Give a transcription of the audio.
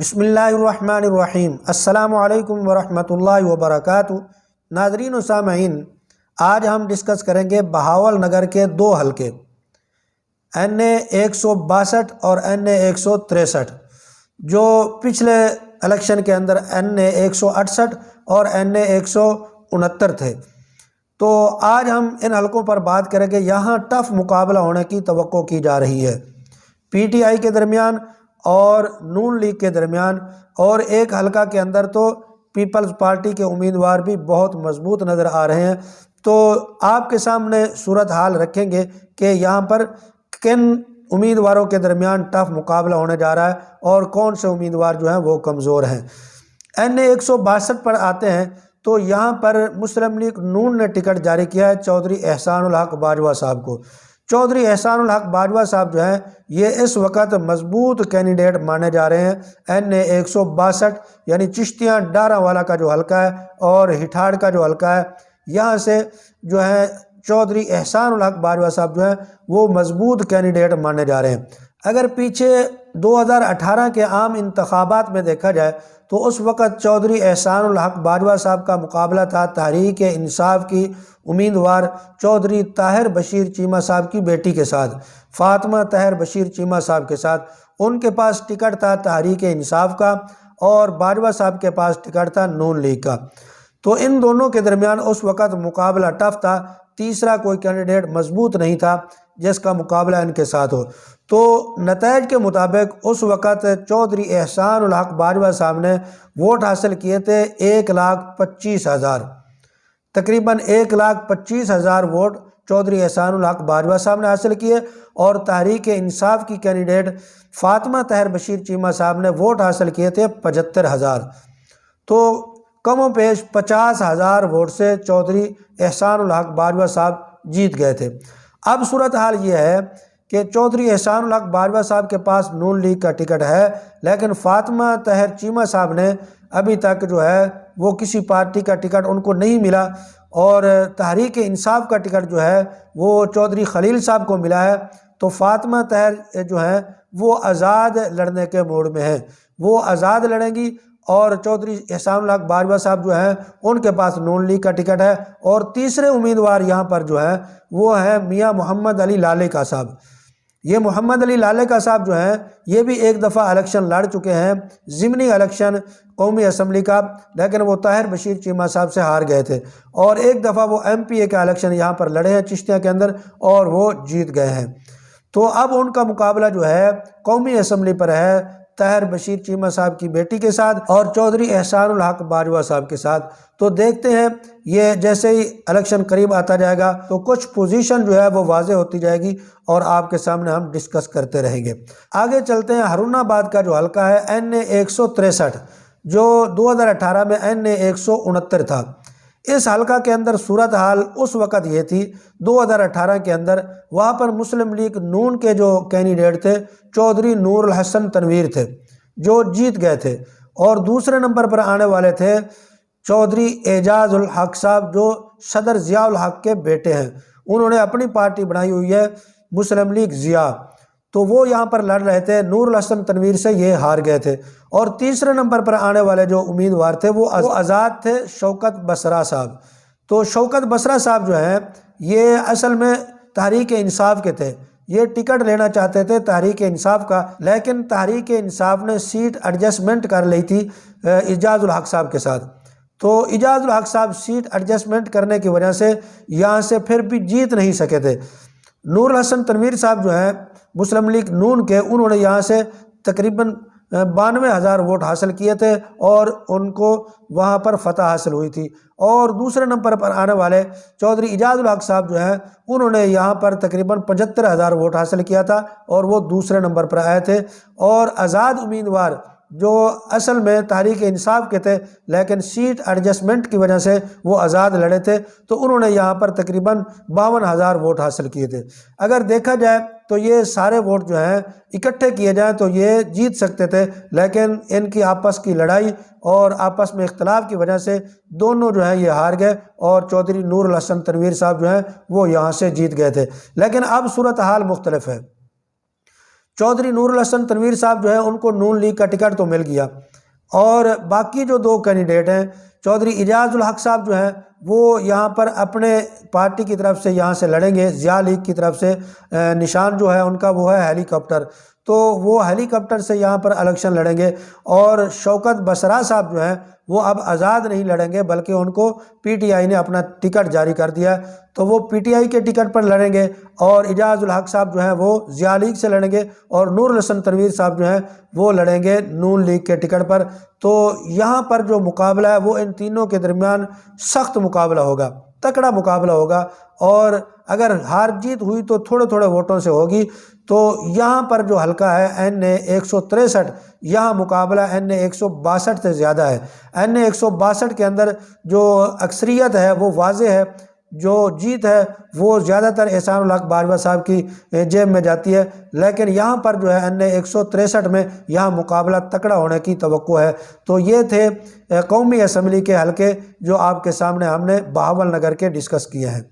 بسم اللہ الرحمن الرحیم۔ السلام علیکم ورحمۃ اللہ وبرکاتہ۔ ناظرین و سامعین، آج ہم ڈسکس کریں گے بہاول نگر کے دو حلقے NA 162 اور NA 163 جو پچھلے الیکشن کے اندر NA 168 اور NA 169 تھے۔ تو آج ہم ان حلقوں پر بات کریں گے۔ یہاں ٹف مقابلہ ہونے کی توقع کی جا رہی ہے PTI کے درمیان اور نون لیگ کے درمیان، اور ایک حلقہ کے اندر تو پیپلز پارٹی کے امیدوار بھی بہت مضبوط نظر آ رہے ہیں۔ تو آپ کے سامنے صورتحال رکھیں گے کہ یہاں پر کن امیدواروں کے درمیان ٹف مقابلہ ہونے جا رہا ہے اور کون سے امیدوار جو ہیں وہ کمزور ہیں۔ NA 162 پر آتے ہیں تو یہاں پر مسلم لیگ نون نے ٹکٹ جاری کیا ہے چودھری احسان الحق باجوہ صاحب کو۔ چودھری احسان الحق باجوہ صاحب جو ہیں یہ اس وقت مضبوط کینڈیڈیٹ مانے جا رہے ہیں۔ NA 162 یعنی چشتیاں ڈارہ والا کا جو حلقہ ہے اور ہٹھاڑ کا جو حلقہ ہے، یہاں سے جو ہے چودھری احسان الحق باجوہ صاحب جو ہیں وہ مضبوط کینڈیڈیٹ مانے جا رہے ہیں۔ اگر پیچھے 2018 کے عام انتخابات میں دیکھا جائے تو اس وقت چودھری احسان الحق باجوہ صاحب کا مقابلہ تھا تحریک انصاف کی امیدوار چودھری طاہر بشیر چیمہ صاحب کی بیٹی کے ساتھ، فاطمہ طاہر بشیر چیمہ صاحب کے ساتھ۔ ان کے پاس ٹکٹ تھا تحریک انصاف کا اور باجوہ صاحب کے پاس ٹکٹ تھا نون لیگ کا۔ تو ان دونوں کے درمیان اس وقت مقابلہ ٹف تھا، تیسرا کوئی کینڈیڈیٹ مضبوط نہیں تھا جس کا مقابلہ ان کے ساتھ ہو۔ تو نتائج کے مطابق اس وقت چودھری احسان الحق باجوہ صاحب نے ووٹ حاصل کیے تھے 1,25,000، تقریباً 1,25,000 ووٹ چودھری احسان الحق باجوہ صاحب نے حاصل کیے، اور تحریک انصاف کی کینڈیڈیٹ فاطمہ طاہر بشیر چیمہ صاحب نے ووٹ حاصل کیے تھے 75,000۔ تو کم و بیش 50,000 ووٹ سے چودھری احسان الحق باجوہ صاحب جیت گئے تھے۔ اب صورتحال یہ ہے کہ چودھری احسان الحق باجوہ صاحب کے پاس نون لیگ کا ٹکٹ ہے، لیکن فاطمہ طاہر چیمہ صاحب نے ابھی تک جو ہے وہ کسی پارٹی کا ٹکٹ ان کو نہیں ملا، اور تحریک انصاف کا ٹکٹ جو ہے وہ چودھری خلیل صاحب کو ملا ہے۔ تو فاطمہ طاہر جو ہیں وہ آزاد لڑنے کے موڈ میں ہیں، وہ آزاد لڑیں گی، اور چودھری احسان الحق باجوہ صاحب جو ہیں ان کے پاس نون لیگ کا ٹکٹ ہے۔ اور تیسرے امیدوار یہاں پر جو ہیں وہ ہیں میاں محمد علی لالے صاحب۔ یہ محمد علی لالے صاحب جو ہیں یہ بھی ایک دفعہ الیکشن لڑ چکے ہیں، ضمنی الیکشن قومی اسمبلی کا، لیکن وہ طاہر بشیر چیمہ صاحب سے ہار گئے تھے، اور ایک دفعہ وہ MPA کا الیکشن یہاں پر لڑے ہیں چشتیاں کے اندر اور وہ جیت گئے ہیں۔ تو اب ان کا مقابلہ جو ہے قومی اسمبلی پر ہے طاہر بشیر چیمہ صاحب کی بیٹی کے ساتھ اور چودھری احسان الحق باجوہ صاحب کے ساتھ۔ تو دیکھتے ہیں یہ جیسے ہی الیکشن قریب آتا جائے گا تو کچھ پوزیشن جو ہے وہ واضح ہوتی جائے گی اور آپ کے سامنے ہم ڈسکس کرتے رہیں گے۔ آگے چلتے ہیں۔ ہارون آباد کا جو حلقہ ہے NA 163 جو 2018 میں NA 169 تھا، اس حلقہ کے اندر صورتحال اس وقت یہ تھی 2018 کے اندر، وہاں پر مسلم لیگ نون کے جو کینڈیڈیٹ تھے چودھری نور الحسن تنویر تھے جو جیت گئے تھے، اور دوسرے نمبر پر آنے والے تھے چودھری اعجاز الحق صاحب جو صدر ضیاء الحق کے بیٹے ہیں۔ انہوں نے اپنی پارٹی بنائی ہوئی ہے مسلم لیگ ضیاء، تو وہ یہاں پر لڑ رہے تھے، نور الحسن تنویر سے یہ ہار گئے تھے۔ اور تیسرے نمبر پر آنے والے جو امیدوار تھے وہ آزاد تھے شوکت بسرا صاحب۔ تو شوکت بسرا صاحب جو ہیں یہ اصل میں تحریک انصاف کے تھے، یہ ٹکٹ لینا چاہتے تھے تحریک انصاف کا، لیکن تحریک انصاف نے سیٹ ایڈجسٹمنٹ کر لی تھی اعجاز الحق صاحب کے ساتھ۔ تو اعجاز الحق صاحب سیٹ ایڈجسٹمنٹ کرنے کی وجہ سے یہاں سے پھر بھی جیت نہیں سکے تھے۔ نور الحسن تنویر صاحب جو ہیں مسلم لیگ نون کے، انہوں نے یہاں سے تقریباً 92,000 ووٹ حاصل کیے تھے اور ان کو وہاں پر فتح حاصل ہوئی تھی۔ اور دوسرے نمبر پر آنے والے چودھری اعجاز الحق صاحب جو ہیں انہوں نے یہاں پر تقریباً 75,000 ووٹ حاصل کیا تھا اور وہ دوسرے نمبر پر آئے تھے۔ اور آزاد امیدوار جو اصل میں تحریک انصاف کے تھے لیکن سیٹ ایڈجسٹمنٹ کی وجہ سے وہ آزاد لڑے تھے، تو انہوں نے یہاں پر تقریباً 52,000 ووٹ حاصل کیے تھے۔ اگر دیکھا جائے تو یہ سارے ووٹ جو ہیں اکٹھے کیے جائیں تو یہ جیت سکتے تھے، لیکن ان کی آپس کی لڑائی اور آپس میں اختلاف کی وجہ سے دونوں جو ہیں یہ ہار گئے، اور چودھری نور الحسن تنویر صاحب جو ہیں وہ یہاں سے جیت گئے تھے۔ لیکن اب صورتحال مختلف ہے۔ چودھری نور الحسن تنویر صاحب جو ہے ان کو نون لیگ کا ٹکٹ تو مل گیا، اور باقی جو دو کینڈیڈیٹ ہیں چودھری اعجاز الحق صاحب جو ہیں وہ یہاں پر اپنے پارٹی کی طرف سے یہاں سے لڑیں گے، ضیاء لیگ کی طرف سے نشان جو ہے ان کا وہ ہے ہیلی کاپٹر، تو وہ ہیلی کاپٹر سے یہاں پر الیکشن لڑیں گے۔ اور شوکت بسرا صاحب جو ہیں وہ اب آزاد نہیں لڑیں گے بلکہ ان کو پی ٹی آئی نے اپنا ٹکٹ جاری کر دیا، تو وہ پی ٹی آئی کے ٹکٹ پر لڑیں گے، اور اعجاز الحق صاحب جو ہیں وہ ضیاء لیگ سے لڑیں گے، اور نور الحسن تنویر صاحب جو ہیں وہ لڑیں گے نون لیگ کے ٹکٹ پر۔ تو یہاں پر جو مقابلہ ہے وہ ان تینوں کے درمیان سخت مقابلہ ہوگا، تکڑا مقابلہ ہوگا، اور اگر ہار جیت ہوئی تو تھوڑے تھوڑے ووٹوں سے ہوگی۔ تو یہاں پر جو حلقہ ہے این اے 163، یہاں مقابلہ این اے 162 سے زیادہ ہے۔ این اے 162 کے اندر جو اکثریت ہے وہ واضح ہے، جو جیت ہے وہ زیادہ تر احسان الحق باجوہ صاحب کی جیب میں جاتی ہے، لیکن یہاں پر جو ہے این اے 163 میں یہاں مقابلہ تکڑا ہونے کی توقع ہے۔ تو یہ تھے قومی اسمبلی کے حلقے جو آپ کے سامنے ہم نے بہاول نگر کے ڈسکس کیے ہیں۔